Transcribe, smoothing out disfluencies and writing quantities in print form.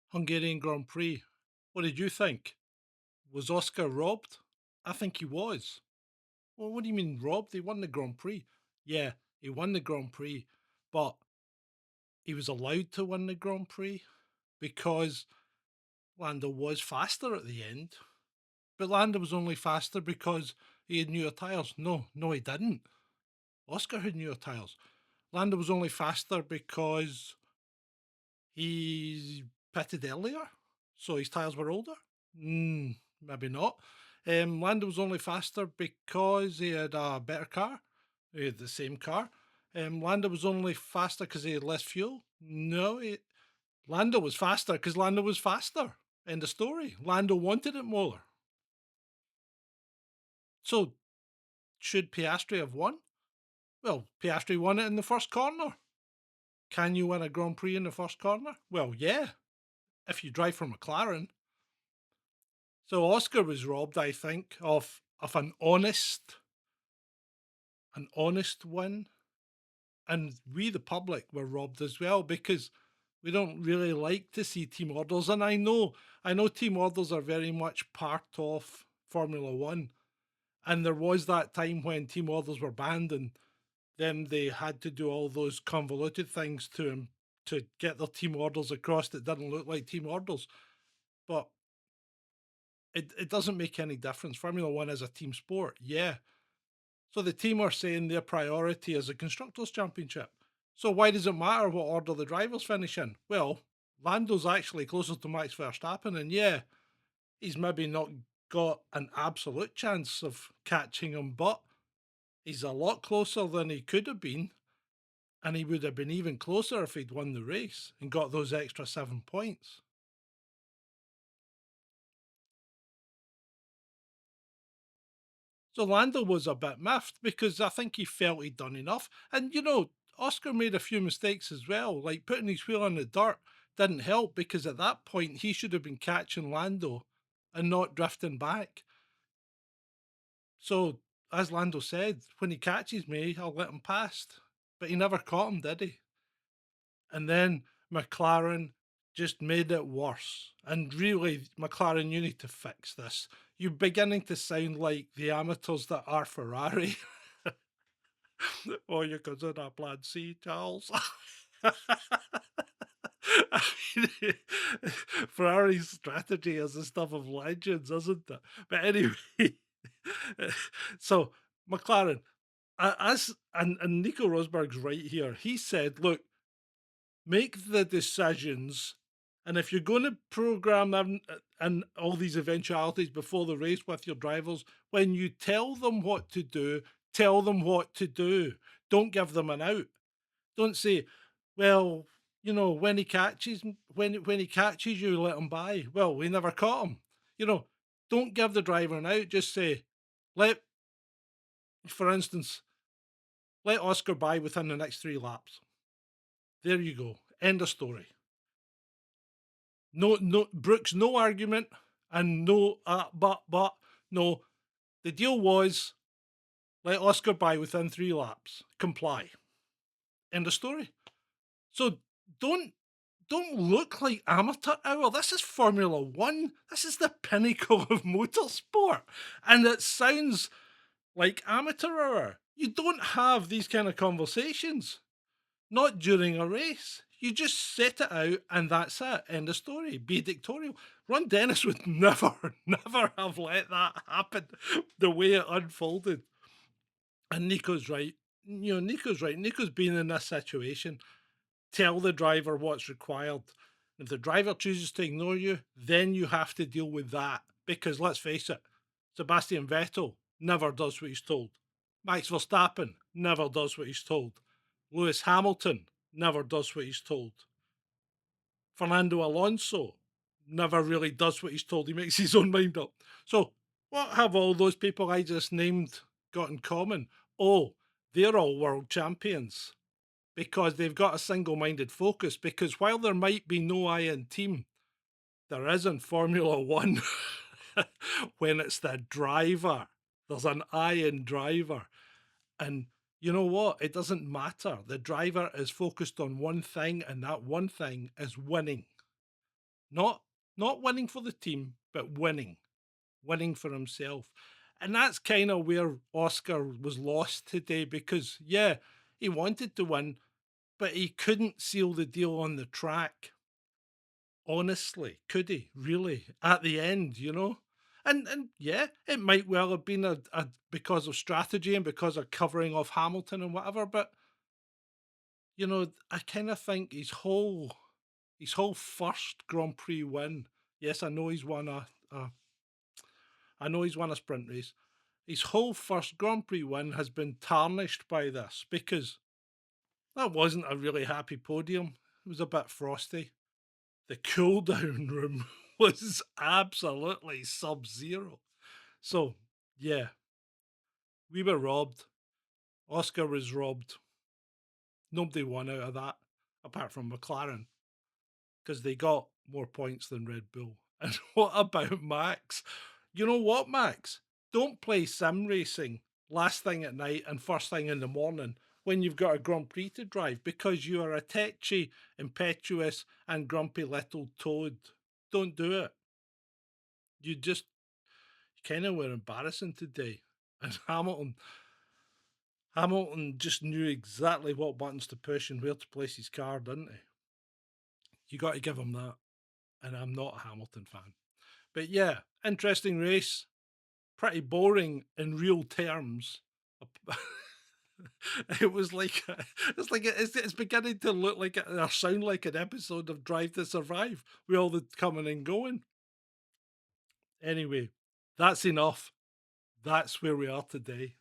Hungarian Grand Prix. What did you think? Was Oscar robbed? I think he was. Well, what do you mean robbed? He won the Grand Prix. Yeah, he won the Grand Prix, but he was allowed to win the Grand Prix because Lando was faster at the end. But Lando was only faster because he had newer tyres. No, he didn't. Oscar had newer tyres. Lando was only faster because he pitted earlier, so his tyres were older? Maybe not. Lando was only faster because he had a better car. He had the same car. Lando was only faster because he had less fuel. No, Lando was faster because Lando was faster. End of story. Lando wanted it more. So should Piastri have won? Well, Piastri won it in the first corner. Can you win a Grand Prix in the first corner? Well, yeah, if you drive for McLaren. So Oscar was robbed, I think, of an honest win, and we the public were robbed as well because we don't really like to see team orders. And I know team orders are very much part of Formula One, and there was that time when team orders were banned, and then they had to do all those convoluted things to get their team orders across that didn't look like team orders. But it doesn't make any difference. Formula One is a team sport, yeah. So the team are saying their priority is a constructors championship. So why does it matter what order the drivers finish in? Well, Lando's actually closer to Max Verstappen, and yeah, he's maybe not got an absolute chance of catching him, but he's a lot closer than he could have been, and he would have been even closer if he'd won the race and got those extra 7 points. So Lando was a bit miffed because I think he felt he'd done enough. And Oscar made a few mistakes as well, like putting his wheel in the dirt didn't help because at that point he should have been catching Lando and not drifting back. So, as Lando said, when he catches me, I'll let him past. But he never caught him, did he? And then McLaren just made it worse. And really, McLaren, you need to fix this. You're beginning to sound like the amateurs that are Ferrari. Oh, you're consider plan C, Charles. I mean, Ferrari's strategy is the stuff of legends, isn't it? But anyway, so McLaren, as and Nico Rosberg's right here. He said, "Look, make the decisions, and if you're going to program them and all these eventualities before the race with your drivers, when you tell them what to do, tell them what to do. Don't give them an out. Don't say, well, when he catches you, let him by. Well, we never caught him. You know, don't give the driver an out. Just say, let, for instance, let Oscar by within the next 3 laps. There you go. End of story. No, Brooks, no argument, and no, but no. The deal was let Oscar by within 3 laps. Comply. End of story. So don't don't look like amateur hour. This is Formula One. This is the pinnacle of motorsport. And it sounds like amateur hour. You don't have these kind of conversations, not during a race. You just set it out and that's it. End of story. Be dictatorial. Ron Dennis would never have let that happen the way it unfolded. And Nico's right. Nico's right. Nico's been in this situation. Tell the driver what's required. If the driver chooses to ignore you, then you have to deal with that. Because let's face it, Sebastian Vettel never does what he's told. Max Verstappen never does what he's told. Lewis Hamilton never does what he's told. Fernando Alonso never really does what he's told. He makes his own mind up. So, what have all those people I just named got in common? Oh, they're all world champions because they've got a single minded focus. Because while there might be no I in team, there is in Formula One when it's the driver. There's an I in driver. And you know what? It doesn't matter. The driver is focused on one thing, and that one thing is winning. Not not winning for the team, but winning for himself. And that's kind of where Oscar was lost today because, yeah, he wanted to win, but he couldn't seal the deal on the track. Honestly, could he really at the end, you know? And yeah, it might well have been a because of strategy and because of covering off Hamilton and whatever, but you know, I kind of think his whole first Grand Prix win. Yes, I know he's won a sprint race. His whole first Grand Prix win has been tarnished by this because that wasn't a really happy podium. It was a bit frosty. The cool down room was absolutely sub zero. So, yeah, we were robbed. Oscar was robbed. Nobody won out of that apart from McLaren because they got more points than Red Bull. And what about Max? You know what, Max? Don't play sim racing last thing at night and first thing in the morning when you've got a Grand Prix to drive because you are a tetchy, impetuous, and grumpy little toad. Don't do it. You just kind of were embarrassing today. And Hamilton just knew exactly what buttons to push and where to place his car, didn't he? You got to give him that. And I'm not a Hamilton fan. But yeah, interesting race. Pretty boring in real terms. It was like it's beginning to look like or sound like an episode of Drive to Survive with all the coming and going. Anyway, that's enough. That's where we are today.